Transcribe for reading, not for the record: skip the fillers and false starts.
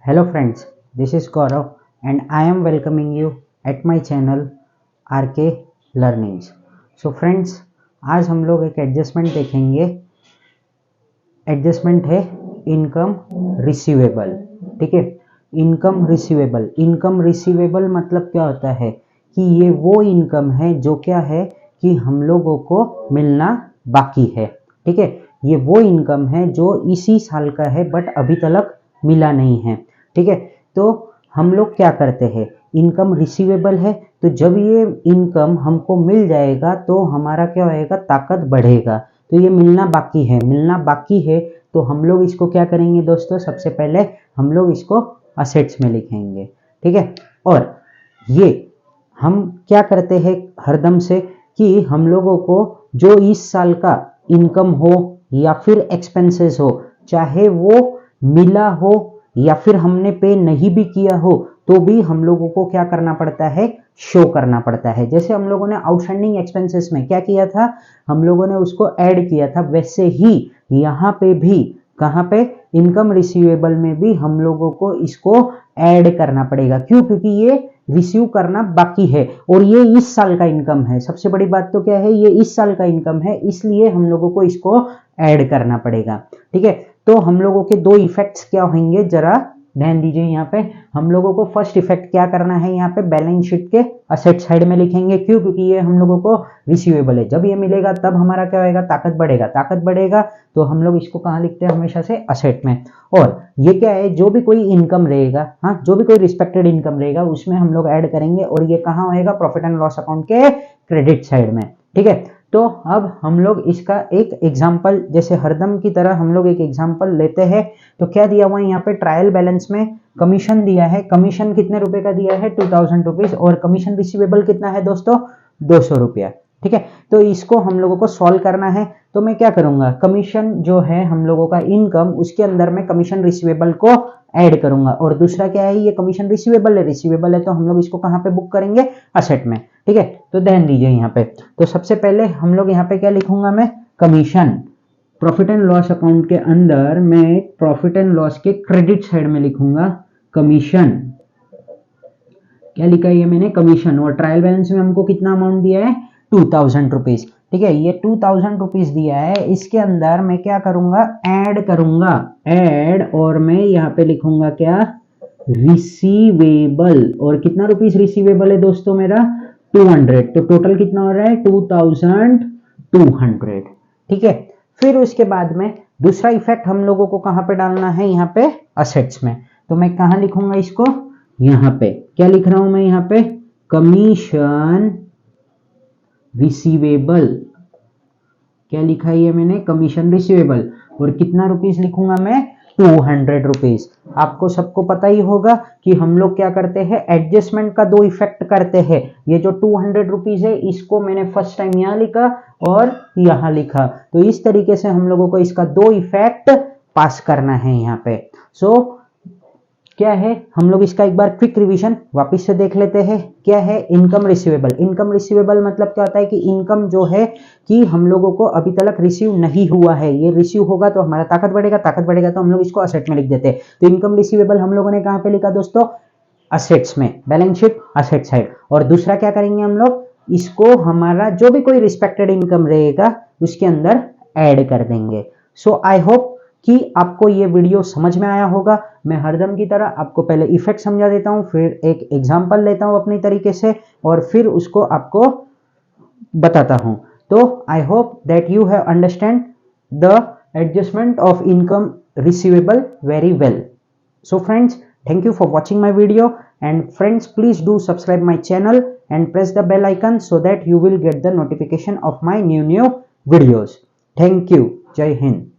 Hello friends, this is Gaurav and I am welcoming you at my channel RK Learnings. So friends, आज हम लोग एक adjustment देखेंगे। Adjustment है income receivable. ठीक है, इनकम रिसीवेबल मतलब क्या होता है कि ये वो इनकम है जो क्या है कि हम लोगों को मिलना बाकी है। ठीक है, ये वो इनकम है जो इसी साल का है बट अभी तक मिला नहीं है। ठीक है, तो हम लोग क्या करते हैं, इनकम रिसीवेबल है तो जब ये इनकम हमको मिल जाएगा तो हमारा क्या होएगा, ताकत बढ़ेगा। तो ये मिलना बाकी है तो हम लोग इसको क्या करेंगे दोस्तों, सबसे पहले हम लोग इसको असेट्स में लिखेंगे। ठीक है, और ये हम क्या करते हैं हरदम से कि हम लोगों को जो इस साल का इनकम हो या फिर एक्सपेंसेस हो, चाहे वो मिला हो या फिर हमने पे नहीं भी किया हो, तो भी हम लोगों को क्या करना पड़ता है, शो करना पड़ता है। जैसे हम लोगों ने आउटस्टैंडिंग एक्सपेंसेस में क्या किया था, हम लोगों ने उसको ऐड किया था, वैसे ही यहाँ पे भी कहाँ पे, इनकम रिसीवेबल में भी हम लोगों को इसको ऐड करना पड़ेगा। क्यों? क्योंकि ये रिसीव करना बाकी है और ये इस साल का इनकम है। सबसे बड़ी बात तो क्या है, ये इस साल का इनकम है, इसलिए हम लोगों को इसको ऐड करना पड़ेगा। ठीक है, तो हम लोगों के दो इफेक्ट्स क्या होंगे, जरा ध्यान दीजिए। यहाँ पे हम लोगों को फर्स्ट इफेक्ट क्या करना है, यहाँ पे बैलेंस शीट के असेट साइड में लिखेंगे। क्यों? क्योंकि ये हम लोगों को रिसीवेबल है। जब ये मिलेगा तब हमारा क्या होएगा, ताकत बढ़ेगा तो हम लोग इसको कहाँ लिखते हैं, हमेशा से असेट में। और ये क्या है, जो भी कोई इनकम रहेगा, हाँ, जो भी कोई रिस्पेक्टेड इनकम रहेगा उसमें हम लोग ऐड करेंगे और ये कहाँ होएगा, प्रॉफिट एंड लॉस अकाउंट के क्रेडिट साइड में। ठीक है, तो अब हम लोग इसका एक एग्जाम्पल, जैसे हरदम की तरह हम लोग एक एग्जाम्पल लेते हैं। तो क्या दिया हुआ है यहाँ पे, ट्रायल बैलेंस में कमीशन दिया है। कमीशन कितने रुपए का दिया है, 2000 रुपीज, और कमीशन रिसीवेबल कितना है दोस्तों, 200 रुपया। ठीक है, तो इसको हम लोगों को सॉल्व करना है। तो मैं क्या करूंगा, कमीशन जो है हम लोगों का इनकम, उसके अंदर मैं कमीशन रिसीवेबल को ऐड करूंगा। और दूसरा क्या है, ये कमीशन रिसीवेबल है तो हम लोग इसको कहाँ पे बुक करेंगे, असेट में। ठीक है, तो ध्यान दीजिए यहाँ पे। तो सबसे पहले हम लोग यहाँ पे क्या लिखूंगा मैं, commission. Profit and loss account के अंदर मैं प्रॉफिट एंड लॉस के क्रेडिट साइड में लिखूंगा कमीशन। क्या लिखा है ये मैंने, कमीशन। और ट्रायल बैलेंस में हमको कितना अमाउंट दिया है, 2000 रुपीज। ठीक है, ये 2000 रुपीज दिया है। इसके अंदर मैं क्या करूंगा, ऐड करूंगा, ऐड, और मैं यहाँ पे लिखूंगा क्या, रिसीवेबल। और कितना रुपीज रिसीवेबल है दोस्तों मेरा, 200। तो टोटल कितना हो रहा है, 2200। ठीक है, फिर उसके बाद में दूसरा इफेक्ट हम लोगों को कहां पे डालना है, यहाँ पे असेट्स में। तो मैं कहां लिखूंगा इसको, यहाँ पे क्या लिख रहा हूं मैं, यहाँ पे कमीशन रिसीवेबल। क्या लिखा है ये मैंने, कमीशन रिसीवेबल। और कितना रुपीस लिखूंगा मैं, 200 रुपीज। आपको सबको पता ही होगा कि हम लोग क्या करते हैं, एडजस्टमेंट का दो इफेक्ट करते हैं। ये जो 200 रुपीज है, इसको मैंने फर्स्ट टाइम यहां लिखा और यहां लिखा। तो इस तरीके से हम लोगों को इसका दो इफेक्ट पास करना है यहाँ पे। सो क्या है, हम लोग इसका एक बार क्विक रिवीजन वापस से देख लेते हैं। क्या है, इनकम रिसीवेबल मतलब क्या होता है कि इनकम जो है कि हम लोगों को अभी तक रिसीव नहीं हुआ है, ये रिसीव होगा तो हमारा ताकत बढ़ेगा तो हम लोग इसको असेट में लिख देते हैं। तो इनकम रिसीवेबल हम लोगों ने कहां पे लिखा दोस्तों, असेट्स में, बैलेंस शीट असेट साइड। और दूसरा क्या करेंगे हम लोग, इसको हमारा जो भी कोई रिस्पेक्टेड इनकम रहेगा उसके अंदर ऐड कर देंगे। सो आई होप कि आपको ये वीडियो समझ में आया होगा। मैं हरदम की तरह आपको पहले इफेक्ट समझा देता हूं, फिर एक एग्जांपल लेता हूं अपनी तरीके से और फिर उसको आपको बताता हूं। तो I hope that you have understand the adjustment of income receivable very well. So friends, thank you for watching my video, and friends, please do subscribe my channel and press the bell icon so that you will get the notification of my new videos. Thank you. Jai Hind.